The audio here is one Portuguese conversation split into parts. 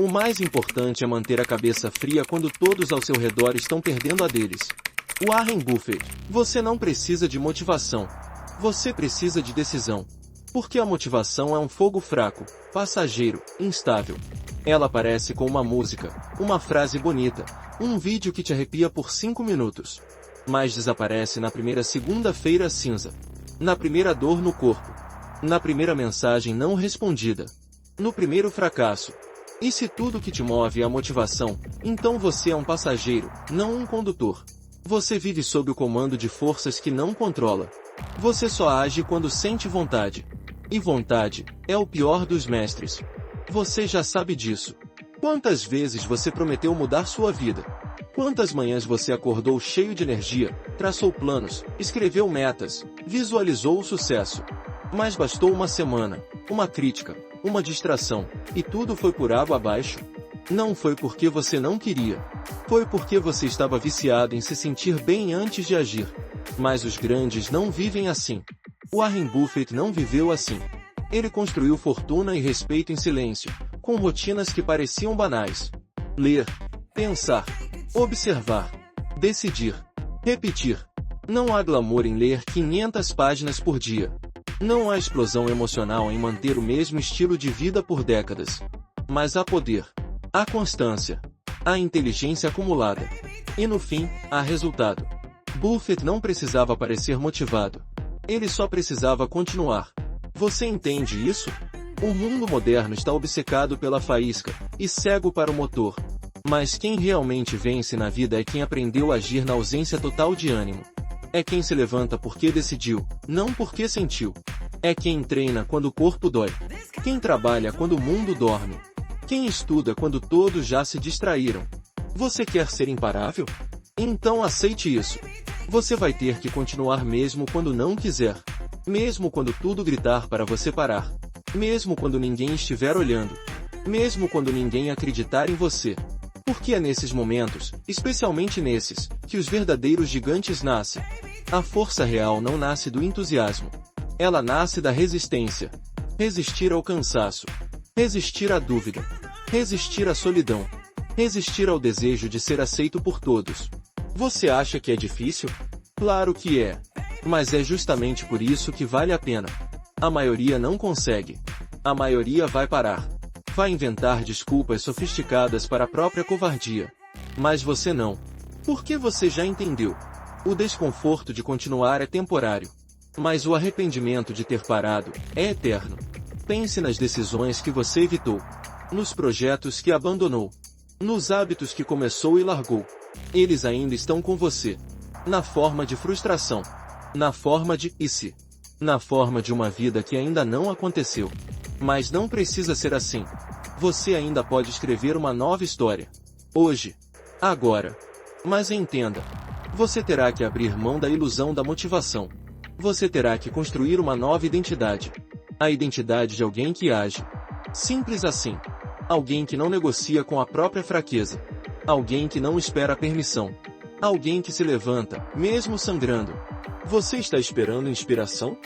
O mais importante é manter a cabeça fria quando todos ao seu redor estão perdendo a deles. Warren Buffett. Você não precisa de motivação. Você precisa de decisão. Porque a motivação é um fogo fraco, passageiro, instável. Ela aparece com uma música, uma frase bonita, um vídeo que te arrepia por 5 minutos. Mas desaparece na primeira segunda-feira cinza. Na primeira dor no corpo. Na primeira mensagem não respondida. No primeiro fracasso. E se tudo que te move é a motivação, então você é um passageiro, não um condutor. Você vive sob o comando de forças que não controla. Você só age quando sente vontade. E vontade é o pior dos mestres. Você já sabe disso. Quantas vezes você prometeu mudar sua vida? Quantas manhãs você acordou cheio de energia, traçou planos, escreveu metas, visualizou o sucesso? Mas bastou uma semana, uma crítica, uma distração, e tudo foi por água abaixo? Não foi porque você não queria. Foi porque você estava viciado em se sentir bem antes de agir. Mas os grandes não vivem assim. Warren Buffett não viveu assim. Ele construiu fortuna e respeito em silêncio, com rotinas que pareciam banais. Ler, pensar, observar, decidir, repetir. Não há glamour em ler 500 páginas por dia. Não há explosão emocional em manter o mesmo estilo de vida por décadas. Mas há poder. Há constância. Há inteligência acumulada. E no fim, há resultado. Buffett não precisava parecer motivado. Ele só precisava continuar. Você entende isso? O mundo moderno está obcecado pela faísca, e cego para o motor. Mas quem realmente vence na vida é quem aprendeu a agir na ausência total de ânimo. É quem se levanta porque decidiu, não porque sentiu. É quem treina quando o corpo dói. Quem trabalha quando o mundo dorme. Quem estuda quando todos já se distraíram. Você quer ser imparável? Então aceite isso. Você vai ter que continuar mesmo quando não quiser. Mesmo quando tudo gritar para você parar. Mesmo quando ninguém estiver olhando. Mesmo quando ninguém acreditar em você. Porque é nesses momentos, especialmente nesses, que os verdadeiros gigantes nascem. A força real não nasce do entusiasmo. Ela nasce da resistência. Resistir ao cansaço. Resistir à dúvida. Resistir à solidão. Resistir ao desejo de ser aceito por todos. Você acha que é difícil? Claro que é. Mas é justamente por isso que vale a pena. A maioria não consegue. A maioria vai parar. Vai inventar desculpas sofisticadas para a própria covardia. Mas você não. Porque você já entendeu. O desconforto de continuar é temporário. Mas o arrependimento de ter parado é eterno. Pense nas decisões que você evitou. Nos projetos que abandonou. Nos hábitos que começou e largou. Eles ainda estão com você. Na forma de frustração. Na forma de "e se?". Na forma de uma vida que ainda não aconteceu. Mas não precisa ser assim. Você ainda pode escrever uma nova história. Hoje. Agora. Mas entenda. Você terá que abrir mão da ilusão da motivação. Você terá que construir uma nova identidade. A identidade de alguém que age. Simples assim. Alguém que não negocia com a própria fraqueza. Alguém que não espera permissão. Alguém que se levanta, mesmo sangrando. Você está esperando inspiração?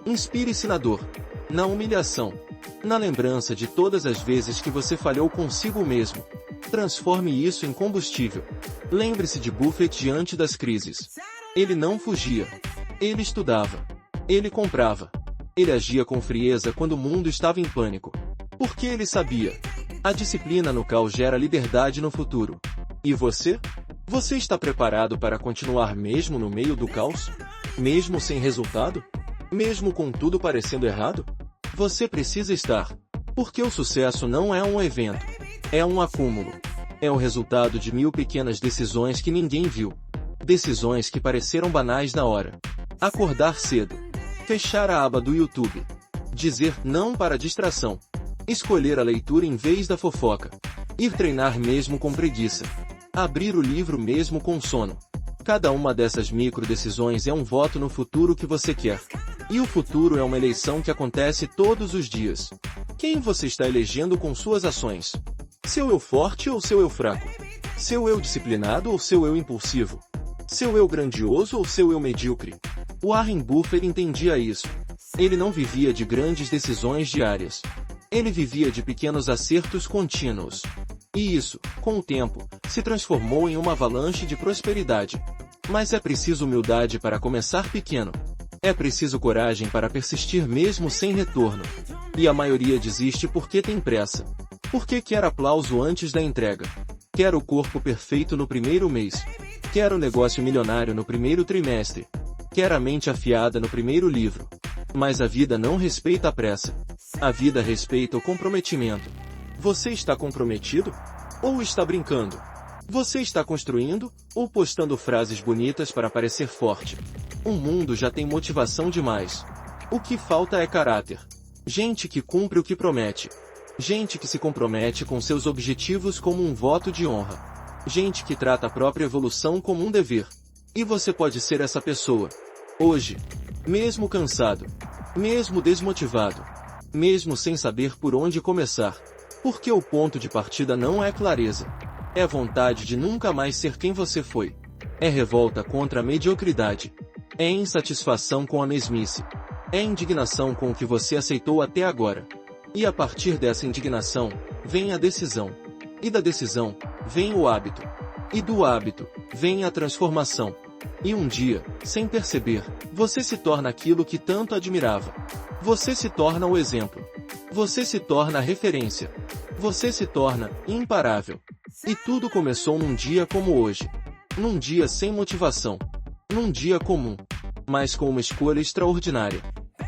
Inspire-se na dor. Na humilhação. Na lembrança de todas as vezes que você falhou consigo mesmo. Transforme isso em combustível. Lembre-se de Buffett diante das crises. Ele não fugia. Ele estudava. Ele comprava. Ele agia com frieza quando o mundo estava em pânico. Porque ele sabia. A disciplina no caos gera liberdade no futuro. E você? Você está preparado para continuar mesmo no meio do caos? Mesmo sem resultado? Mesmo com tudo parecendo errado? Você precisa estar. Porque o sucesso não é um evento. É um acúmulo. É o resultado de 1000 pequenas decisões que ninguém viu. Decisões que pareceram banais na hora. Acordar cedo. Fechar a aba do YouTube. Dizer não para a distração. Escolher a leitura em vez da fofoca. Ir treinar mesmo com preguiça. Abrir o livro mesmo com sono. Cada uma dessas micro-decisões é um voto no futuro que você quer. E o futuro é uma eleição que acontece todos os dias. Quem você está elegendo com suas ações? Seu eu forte ou seu eu fraco? Seu eu disciplinado ou seu eu impulsivo? Seu eu grandioso ou seu eu medíocre? Warren Buffett entendia isso. Ele não vivia de grandes decisões diárias. Ele vivia de pequenos acertos contínuos. E isso, com o tempo, se transformou em uma avalanche de prosperidade. Mas é preciso humildade para começar pequeno. É preciso coragem para persistir mesmo sem retorno. E a maioria desiste porque tem pressa. Porque quer aplauso antes da entrega. Quer o corpo perfeito no primeiro mês. Quer o negócio milionário no primeiro trimestre. Quer a mente afiada no primeiro livro. Mas a vida não respeita a pressa. A vida respeita o comprometimento. Você está comprometido? Ou está brincando? Você está construindo? Ou postando frases bonitas para parecer forte? O mundo já tem motivação demais. O que falta é caráter. Gente que cumpre o que promete. Gente que se compromete com seus objetivos como um voto de honra. Gente que trata a própria evolução como um dever. E você pode ser essa pessoa. Hoje. Mesmo cansado. Mesmo desmotivado. Mesmo sem saber por onde começar. Porque o ponto de partida não é clareza. É vontade de nunca mais ser quem você foi. É revolta contra a mediocridade. É insatisfação com a mesmice. É indignação com o que você aceitou até agora. E a partir dessa indignação, vem a decisão. E da decisão, vem o hábito. E do hábito, vem a transformação. E um dia, sem perceber, você se torna aquilo que tanto admirava. Você se torna o exemplo. Você se torna a referência. Você se torna imparável. E tudo começou num dia como hoje. Num dia sem motivação. Num dia comum. Mas com uma escolha extraordinária.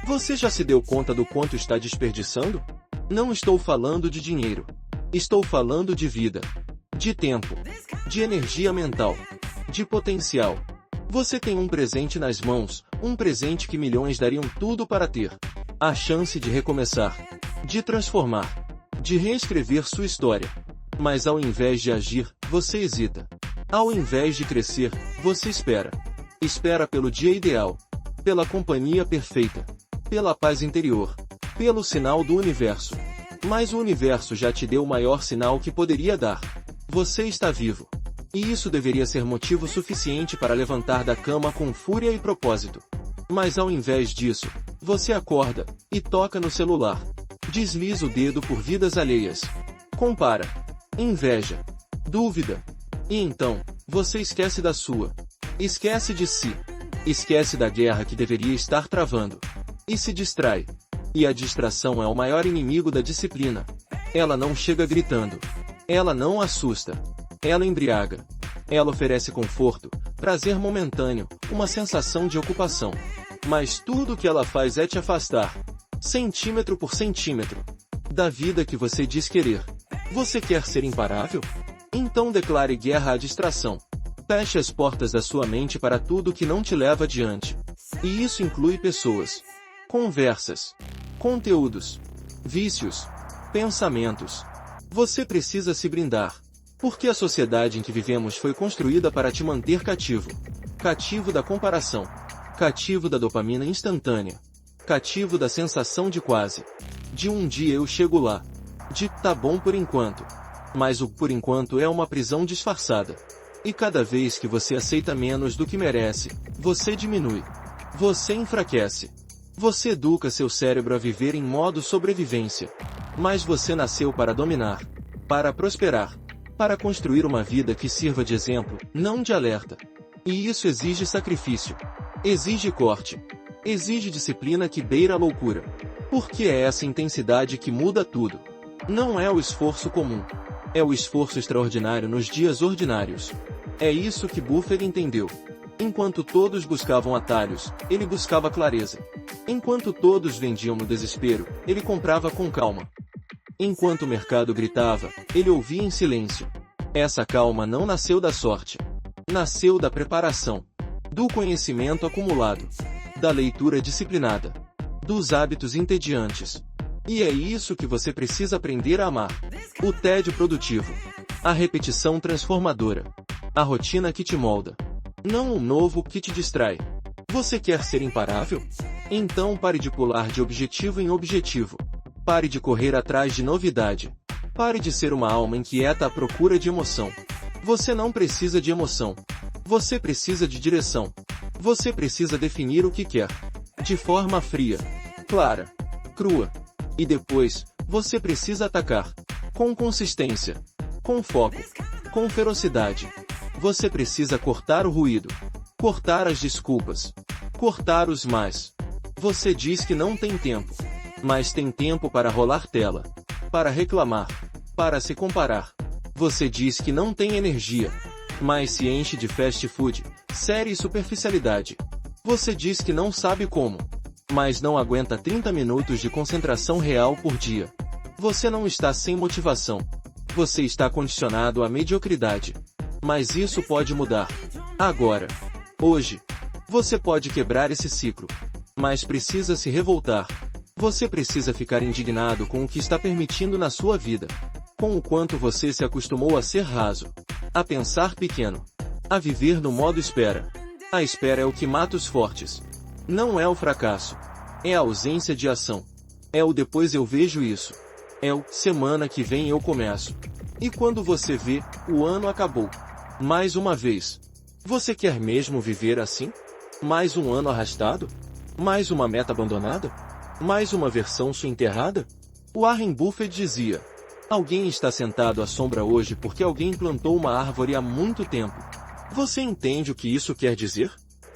Você já se deu conta do quanto está desperdiçando? Não estou falando de dinheiro. Estou falando de vida. De tempo. De energia mental. De potencial. Você tem um presente nas mãos, um presente que milhões dariam tudo para ter. A chance de recomeçar. De transformar. De reescrever sua história. Mas ao invés de agir, você hesita. Ao invés de crescer, você espera. Espera pelo dia ideal. Pela companhia perfeita. Pela paz interior. Pelo sinal do universo. Mas o universo já te deu o maior sinal que poderia dar. Você está vivo. E isso deveria ser motivo suficiente para levantar da cama com fúria e propósito. Mas ao invés disso, você acorda e toca no celular. Desliza o dedo por vidas alheias. Compara. Inveja. Dúvida. E então, você esquece da sua. Esquece de si. Esquece da guerra que deveria estar travando. E se distrai. E a distração é o maior inimigo da disciplina. Ela não chega gritando. Ela não assusta. Ela embriaga. Ela oferece conforto, prazer momentâneo, uma sensação de ocupação. Mas tudo o que ela faz é te afastar, centímetro por centímetro, da vida que você diz querer. Você quer ser imparável? Então declare guerra à distração. Feche as portas da sua mente para tudo que não te leva adiante. E isso inclui pessoas, conversas, conteúdos, vícios, pensamentos. Você precisa se brindar. Porque a sociedade em que vivemos foi construída para te manter cativo. Cativo da comparação. Cativo da dopamina instantânea. Cativo da sensação de quase. De um dia eu chego lá. De tá bom por enquanto. Mas o por enquanto é uma prisão disfarçada. E cada vez que você aceita menos do que merece, você diminui. Você enfraquece. Você educa seu cérebro a viver em modo sobrevivência. Mas você nasceu para dominar. Para prosperar. Para construir uma vida que sirva de exemplo, não de alerta. E isso exige sacrifício. Exige corte. Exige disciplina que beira a loucura. Porque é essa intensidade que muda tudo. Não é o esforço comum. É o esforço extraordinário nos dias ordinários. É isso que Buffett entendeu. Enquanto todos buscavam atalhos, ele buscava clareza. Enquanto todos vendiam no desespero, ele comprava com calma. Enquanto o mercado gritava, ele ouvia em silêncio. Essa calma não nasceu da sorte. Nasceu da preparação. Do conhecimento acumulado. Da leitura disciplinada. Dos hábitos entediantes. E é isso que você precisa aprender a amar. O tédio produtivo. A repetição transformadora. A rotina que te molda. Não o novo que te distrai. Você quer ser imparável? Então pare de pular de objetivo em objetivo. Pare de correr atrás de novidade. Pare de ser uma alma inquieta à procura de emoção. Você não precisa de emoção. Você precisa de direção. Você precisa definir o que quer. De forma fria, clara, crua. E depois, você precisa atacar. Com consistência. com foco, com ferocidade. Você precisa cortar o ruído, cortar as desculpas, cortar os mais. Você diz que não tem tempo, mas tem tempo para rolar tela, para reclamar, para se comparar. Você diz que não tem energia, mas se enche de fast food, série e superficialidade. Você diz que não sabe como, mas não aguenta 30 minutos de concentração real por dia. Você não está sem motivação. Você está condicionado à mediocridade. Mas isso pode mudar. Agora. Hoje. Você pode quebrar esse ciclo. Mas precisa se revoltar. Você precisa ficar indignado com o que está permitindo na sua vida. Com o quanto você se acostumou a ser raso. A pensar pequeno. A viver no modo espera. A espera é o que mata os fortes. Não é o fracasso. É a ausência de ação. É o depois eu vejo isso. É o semana que vem eu começo. E quando você vê, o ano acabou. Mais uma vez. Você quer mesmo viver assim? Mais um ano arrastado? Mais uma meta abandonada? Mais uma versão sua enterrada? Warren Buffett dizia: alguém está sentado à sombra hoje porque alguém plantou uma árvore há muito tempo. Você entende o que isso quer dizer?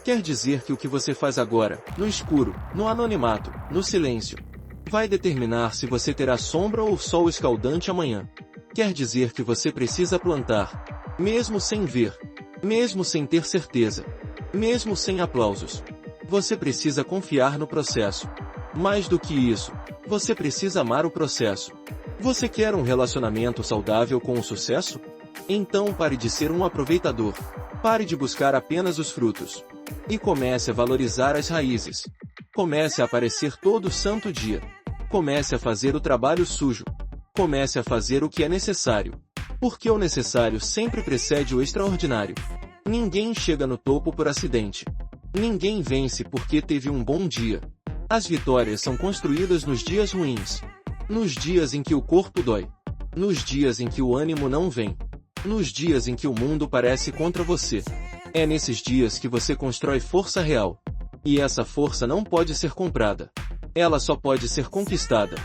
Quer dizer que o que você faz agora, no escuro, no anonimato, no silêncio, vai determinar se você terá sombra ou sol escaldante amanhã. Quer dizer que você precisa plantar, mesmo sem ver, mesmo sem ter certeza, mesmo sem aplausos. Você precisa confiar no processo. Mais do que isso, você precisa amar o processo. Você quer um relacionamento saudável com o sucesso? Então pare de ser um aproveitador. Pare de buscar apenas os frutos. E comece a valorizar as raízes. Comece a aparecer todo santo dia. Comece a fazer o trabalho sujo. Comece a fazer o que é necessário. Porque o necessário sempre precede o extraordinário. Ninguém chega no topo por acidente. Ninguém vence porque teve um bom dia. As vitórias são construídas nos dias ruins. Nos dias em que o corpo dói. Nos dias em que o ânimo não vem. Nos dias em que o mundo parece contra você. É nesses dias que você constrói força real. E essa força não pode ser comprada. Ela só pode ser conquistada.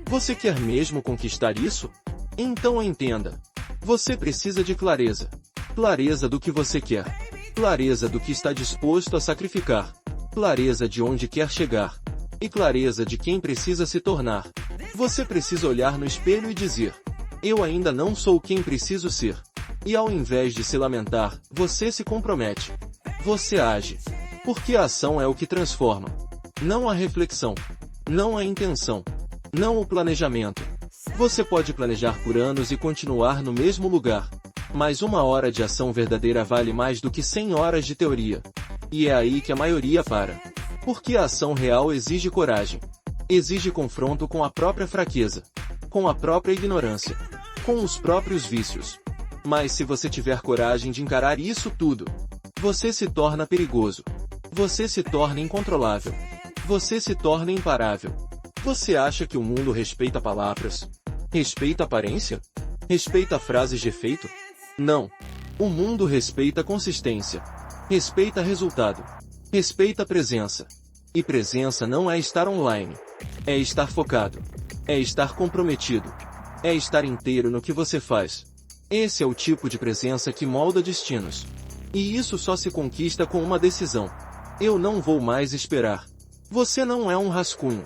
Você quer mesmo conquistar isso? Então entenda. Você precisa de clareza. Clareza do que você quer. Clareza do que está disposto a sacrificar. Clareza de onde quer chegar. E clareza de quem precisa se tornar. Você precisa olhar no espelho e dizer: eu ainda não sou quem preciso ser. E ao invés de se lamentar, você se compromete. Você age. Porque a ação é o que transforma. Não a reflexão. Não a intenção. Não o planejamento. Você pode planejar por anos e continuar no mesmo lugar. Mas uma hora de ação verdadeira vale mais do que 100 horas de teoria. E é aí que a maioria para. Porque a ação real exige coragem. Exige confronto com a própria fraqueza. Com a própria ignorância. Com os próprios vícios. Mas se você tiver coragem de encarar isso tudo, você se torna perigoso. Você se torna incontrolável. Você se torna imparável. Você acha que o mundo respeita palavras? Respeita aparência? Respeita frases de efeito? Não. O mundo respeita consistência. Respeita resultado. Respeita presença. E presença não é estar online. É estar focado. É estar comprometido. É estar inteiro no que você faz. Esse é o tipo de presença que molda destinos. E isso só se conquista com uma decisão. Eu não vou mais esperar. Você não é um rascunho.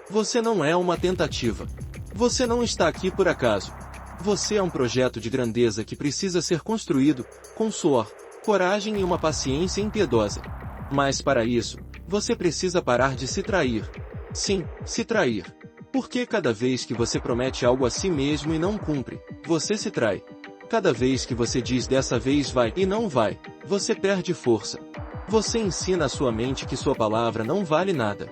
Você não é uma tentativa. Você não está aqui por acaso. Você é um projeto de grandeza que precisa ser construído, com suor, coragem e uma paciência impiedosa. Mas para isso, você precisa parar de se trair. Sim, se trair. Porque cada vez que você promete algo a si mesmo e não cumpre, você se trai. Cada vez que você diz dessa vez vai e não vai, você perde força. Você ensina à sua mente que sua palavra não vale nada.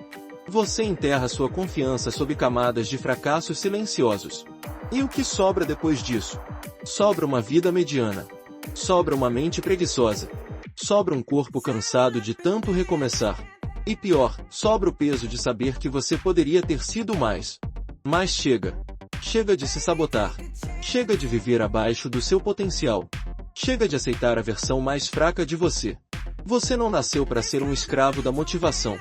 Você enterra sua confiança sob camadas de fracassos silenciosos. E o que sobra depois disso? Sobra uma vida mediana. Sobra uma mente preguiçosa. Sobra um corpo cansado de tanto recomeçar. E pior, sobra o peso de saber que você poderia ter sido mais. Mas chega. Chega de se sabotar. Chega de viver abaixo do seu potencial. Chega de aceitar a versão mais fraca de você. Você não nasceu para ser um escravo da motivação.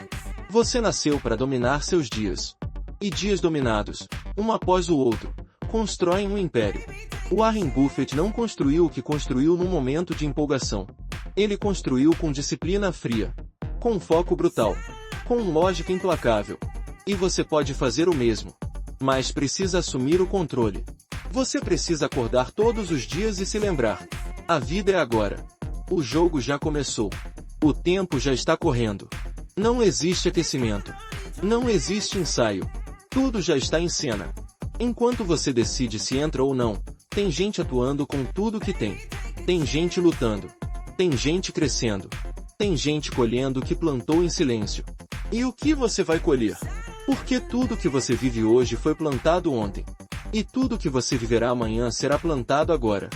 Você nasceu para dominar seus dias. E dias dominados, um após o outro, constroem um império. Warren Buffett não construiu o que construiu num momento de empolgação. Ele construiu com disciplina fria, com foco brutal, com lógica implacável. E você pode fazer o mesmo. Mas precisa assumir o controle. Você precisa acordar todos os dias e se lembrar: a vida é agora. O jogo já começou. O tempo já está correndo. Não existe aquecimento. Não existe ensaio. Tudo já está em cena. Enquanto você decide se entra ou não, tem gente atuando com tudo que tem. Tem gente lutando. Tem gente crescendo. Tem gente colhendo o que plantou em silêncio. E o que você vai colher? Porque tudo que você vive hoje foi plantado ontem. E tudo que você viverá amanhã será plantado agora.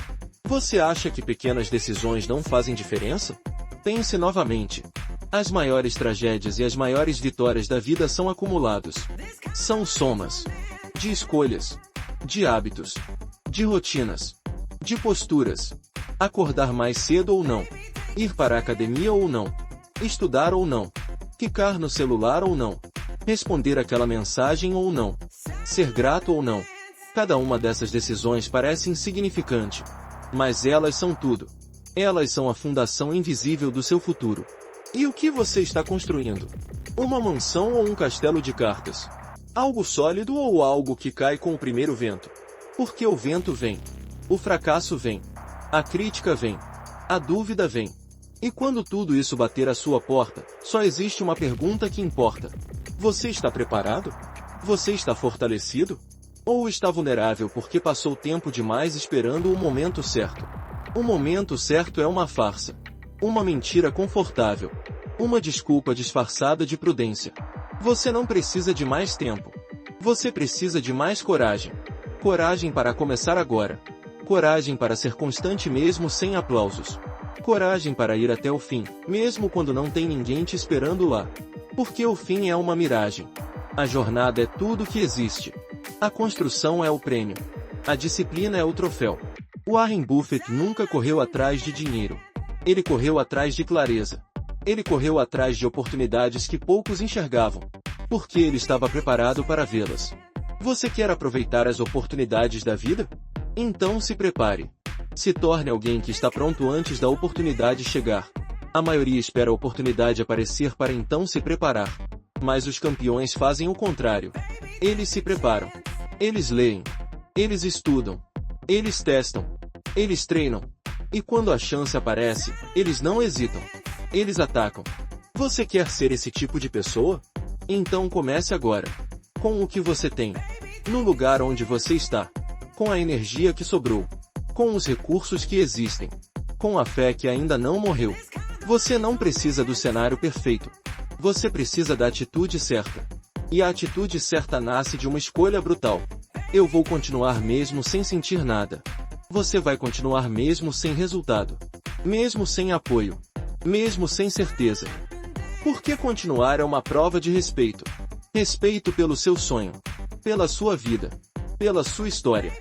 Você acha que pequenas decisões não fazem diferença? Pense novamente. As maiores tragédias e as maiores vitórias da vida são acumulados. São somas de escolhas, de hábitos, de rotinas, de posturas. Acordar mais cedo ou não. Ir para a academia ou não. Estudar ou não. Ficar no celular ou não. Responder aquela mensagem ou não. Ser grato ou não. Cada uma dessas decisões parece insignificante. Mas elas são tudo. Elas são a fundação invisível do seu futuro. E o que você está construindo? Uma mansão ou um castelo de cartas? Algo sólido ou algo que cai com o primeiro vento? Porque o vento vem. O fracasso vem. A crítica vem. A dúvida vem. E quando tudo isso bater à sua porta, só existe uma pergunta que importa. Você está preparado? Você está fortalecido? Ou está vulnerável porque passou tempo demais esperando o momento certo? O momento certo é uma farsa. Uma mentira confortável. Uma desculpa disfarçada de prudência. Você não precisa de mais tempo. Você precisa de mais coragem. Coragem para começar agora. Coragem para ser constante mesmo sem aplausos. Coragem para ir até o fim, mesmo quando não tem ninguém te esperando lá. Porque o fim é uma miragem. A jornada é tudo que existe. A construção é o prêmio. A disciplina é o troféu. Warren Buffett nunca correu atrás de dinheiro. Ele correu atrás de clareza. Ele correu atrás de oportunidades que poucos enxergavam. Porque ele estava preparado para vê-las. Você quer aproveitar as oportunidades da vida? Então se prepare. Se torne alguém que está pronto antes da oportunidade chegar. A maioria espera a oportunidade aparecer para então se preparar. Mas os campeões fazem o contrário. Eles se preparam. Eles leem. Eles estudam. Eles testam. Eles treinam. E quando a chance aparece, eles não hesitam. Eles atacam. Você quer ser esse tipo de pessoa? Então comece agora. Com o que você tem. No lugar onde você está. Com a energia que sobrou. Com os recursos que existem. Com a fé que ainda não morreu. Você não precisa do cenário perfeito. Você precisa da atitude certa. E a atitude certa nasce de uma escolha brutal. Eu vou continuar mesmo sem sentir nada. Você vai continuar mesmo sem resultado. Mesmo sem apoio. Mesmo sem certeza. Porque continuar é uma prova de respeito. Respeito pelo seu sonho. Pela sua vida. Pela sua história.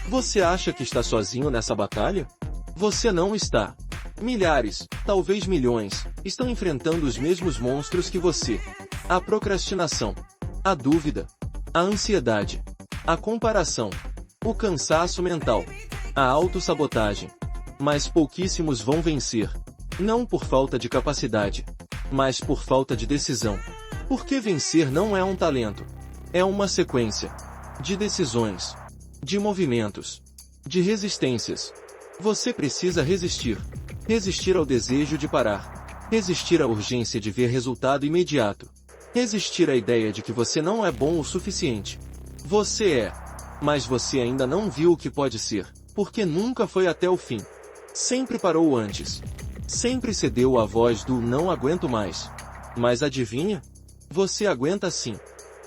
Você acha que está sozinho nessa batalha? Você não está. Milhares, talvez milhões, estão enfrentando os mesmos monstros que você. A procrastinação. A dúvida. A ansiedade. A comparação. O cansaço mental. A autossabotagem. Mas pouquíssimos vão vencer. Não por falta de capacidade, mas por falta de decisão. Porque vencer não é um talento. É uma sequência de decisões, de movimentos, de resistências. Você precisa resistir. Resistir ao desejo de parar. Resistir à urgência de ver resultado imediato. Resistir à ideia de que você não é bom o suficiente. Você é. Mas você ainda não viu o que pode ser, porque nunca foi até o fim. Sempre parou antes. Sempre cedeu à voz do não aguento mais. Mas adivinha? Você aguenta sim.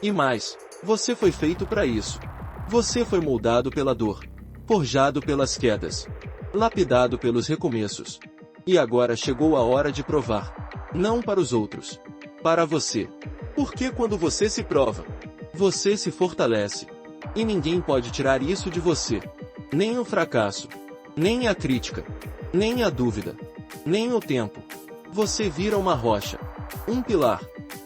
E mais, você foi feito para isso. Você foi moldado pela dor. Forjado pelas quedas. Lapidado pelos recomeços. E agora chegou a hora de provar. Não para os outros. Para você. Porque quando você se prova, você se fortalece. E ninguém pode tirar isso de você. Nem o fracasso. Nem a crítica. Nem a dúvida. Nem o tempo. Você vira uma rocha. Um pilar.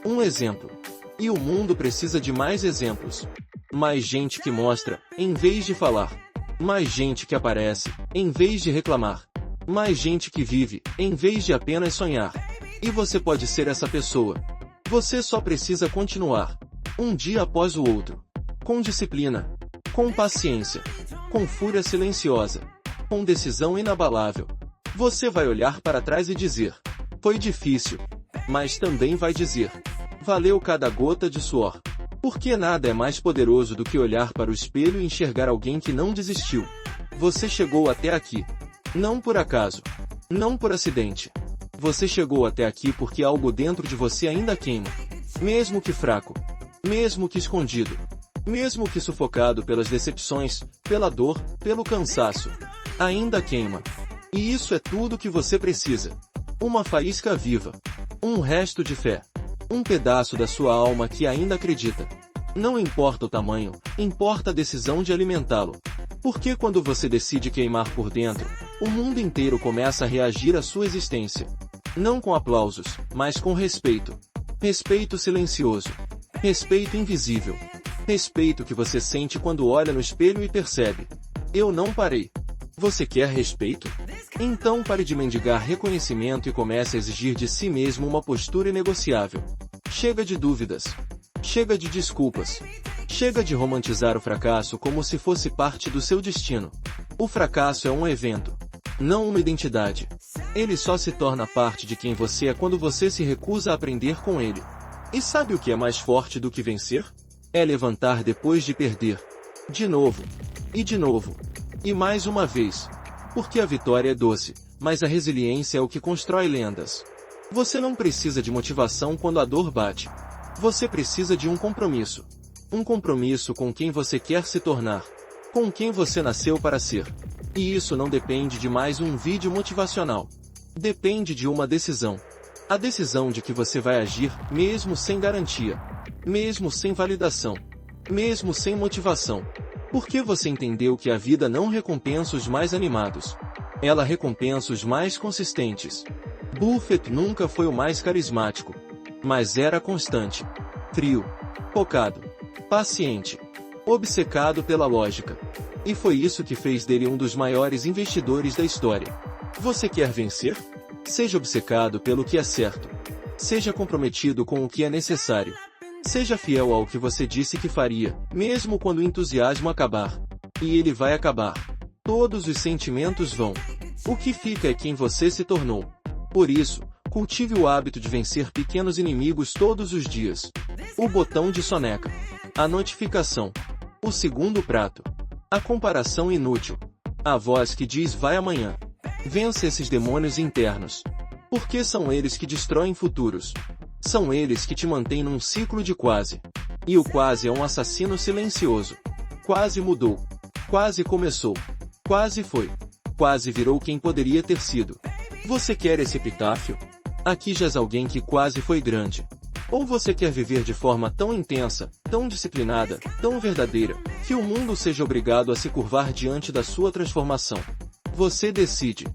Um exemplo. E o mundo precisa de mais exemplos. Mais gente que mostra, em vez de falar. Mais gente que aparece, em vez de reclamar. Mais gente que vive, em vez de apenas sonhar. E você pode ser essa pessoa. Você só precisa continuar. Um dia após o outro. Com disciplina. Com paciência. Com fúria silenciosa. Com decisão inabalável. Você vai olhar para trás e dizer: foi difícil. Mas também vai dizer: valeu cada gota de suor. Porque nada é mais poderoso do que olhar para o espelho e enxergar alguém que não desistiu. Você chegou até aqui. Não por acaso. Não por acidente. Você chegou até aqui porque algo dentro de você ainda queima. Mesmo que fraco. Mesmo que escondido. Mesmo que sufocado pelas decepções, pela dor, pelo cansaço. Ainda queima. E isso é tudo que você precisa. Uma faísca viva. Um resto de fé. Um pedaço da sua alma que ainda acredita. Não importa o tamanho, importa a decisão de alimentá-lo. Porque quando você decide queimar por dentro, o mundo inteiro começa a reagir à sua existência. Não com aplausos, mas com respeito. Respeito silencioso. Respeito invisível. Respeito que você sente quando olha no espelho e percebe: eu não parei. Você quer respeito? Então pare de mendigar reconhecimento e comece a exigir de si mesmo uma postura inegociável. Chega de dúvidas. Chega de desculpas. Chega de romantizar o fracasso como se fosse parte do seu destino. O fracasso é um evento, não uma identidade. Ele só se torna parte de quem você é quando você se recusa a aprender com ele. E sabe o que é mais forte do que vencer? É levantar depois de perder. De novo. E de novo. E mais uma vez. Porque a vitória é doce, mas a resiliência é o que constrói lendas. Você não precisa de motivação quando a dor bate. Você precisa de um compromisso. Um compromisso com quem você quer se tornar. Com quem você nasceu para ser. E isso não depende de mais um vídeo motivacional. Depende de uma decisão. A decisão de que você vai agir, mesmo sem garantia. Mesmo sem validação. Mesmo sem motivação. Porque você entendeu que a vida não recompensa os mais animados. Ela recompensa os mais consistentes. Buffett nunca foi o mais carismático. Mas era constante. Frio. Focado. Paciente. Obcecado pela lógica. E foi isso que fez dele um dos maiores investidores da história. Você quer vencer? Seja obcecado pelo que é certo. Seja comprometido com o que é necessário. Seja fiel ao que você disse que faria, mesmo quando o entusiasmo acabar. E ele vai acabar. Todos os sentimentos vão. O que fica é quem você se tornou. Por isso, cultive o hábito de vencer pequenos inimigos todos os dias. O botão de soneca. A notificação. O segundo prato. A comparação inútil. A voz que diz vai amanhã. Vença esses demônios internos. Porque são eles que destroem futuros. São eles que te mantêm num ciclo de quase. E o quase é um assassino silencioso. Quase mudou. Quase começou. Quase foi. Quase virou quem poderia ter sido. Você quer esse epitáfio? Aqui jaz alguém que quase foi grande. Ou você quer viver de forma tão intensa, tão disciplinada, tão verdadeira, que o mundo seja obrigado a se curvar diante da sua transformação? Você decide.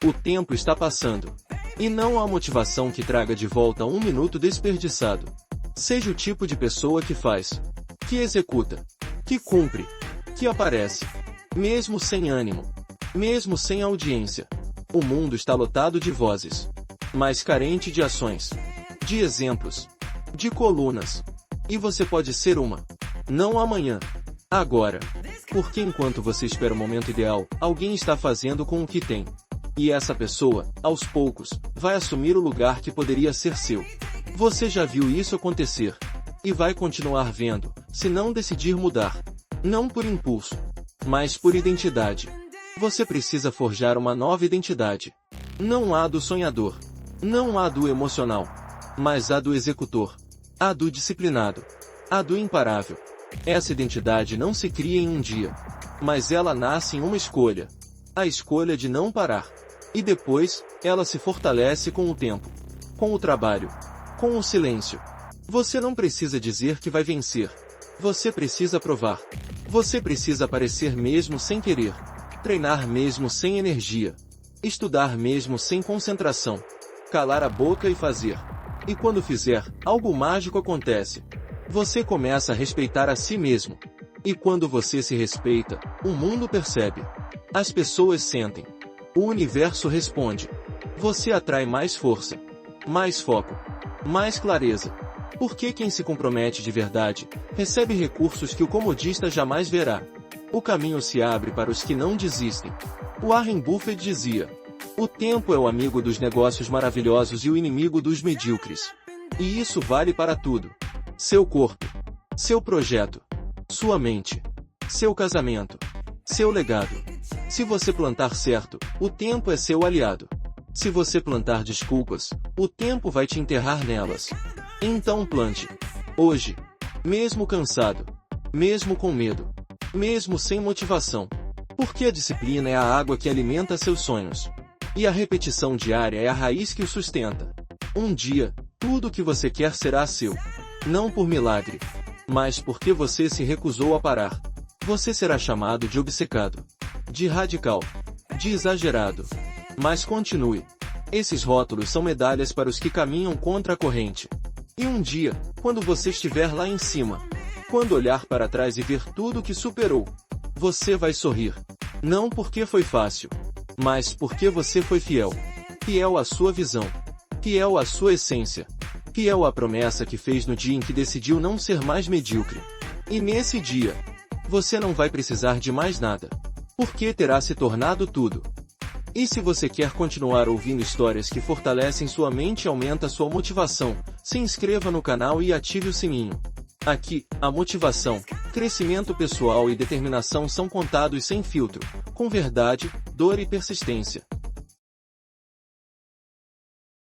O tempo está passando. E não há motivação que traga de volta um minuto desperdiçado. Seja o tipo de pessoa que faz, que executa, que cumpre, que aparece. Mesmo sem ânimo. Mesmo sem audiência. O mundo está lotado de vozes. Mas carente de ações. De exemplos. De colunas. E você pode ser uma. Não amanhã. Agora. Porque enquanto você espera o momento ideal, alguém está fazendo com o que tem. E essa pessoa, aos poucos, vai assumir o lugar que poderia ser seu. Você já viu isso acontecer. E vai continuar vendo, se não decidir mudar. Não por impulso, mas por identidade. Você precisa forjar uma nova identidade. Não a do sonhador. Não a do emocional. Mas a do executor. A do disciplinado. A do imparável. Essa identidade não se cria em um dia. Mas ela nasce em uma escolha. A escolha de não parar. E depois, ela se fortalece com o tempo. Com o trabalho. Com o silêncio. Você não precisa dizer que vai vencer. Você precisa provar. Você precisa aparecer mesmo sem querer. Treinar mesmo sem energia. Estudar mesmo sem concentração. Calar a boca e fazer. E quando fizer, algo mágico acontece. Você começa a respeitar a si mesmo. E quando você se respeita, o mundo percebe. As pessoas sentem. O universo responde. Você atrai mais força, mais foco, mais clareza. Porque quem se compromete de verdade, recebe recursos que o comodista jamais verá. O caminho se abre para os que não desistem. Warren Buffett dizia: o tempo é o amigo dos negócios maravilhosos e o inimigo dos medíocres. E isso vale para tudo. Seu corpo, seu projeto, sua mente, seu casamento, seu legado. Se você plantar certo, o tempo é seu aliado. Se você plantar desculpas, o tempo vai te enterrar nelas. Então plante. Hoje. Mesmo cansado. Mesmo com medo. Mesmo sem motivação. Porque a disciplina é a água que alimenta seus sonhos. E a repetição diária é a raiz que o sustenta. Um dia, tudo o que você quer será seu. Não por milagre, mas porque você se recusou a parar. Você será chamado de obcecado, de radical, de exagerado. Mas continue. Esses rótulos são medalhas para os que caminham contra a corrente. E um dia, quando você estiver lá em cima, quando olhar para trás e ver tudo o que superou, você vai sorrir. Não porque foi fácil, mas porque você foi fiel. Fiel à sua visão. Fiel à sua essência. Fiel à promessa que fez no dia em que decidiu não ser mais medíocre. E nesse dia, você não vai precisar de mais nada. Porque terá se tornado tudo. E se você quer continuar ouvindo histórias que fortalecem sua mente e aumenta sua motivação, se inscreva no canal e ative o sininho. Aqui, a motivação, crescimento pessoal e determinação são contados sem filtro, com verdade, dor e persistência.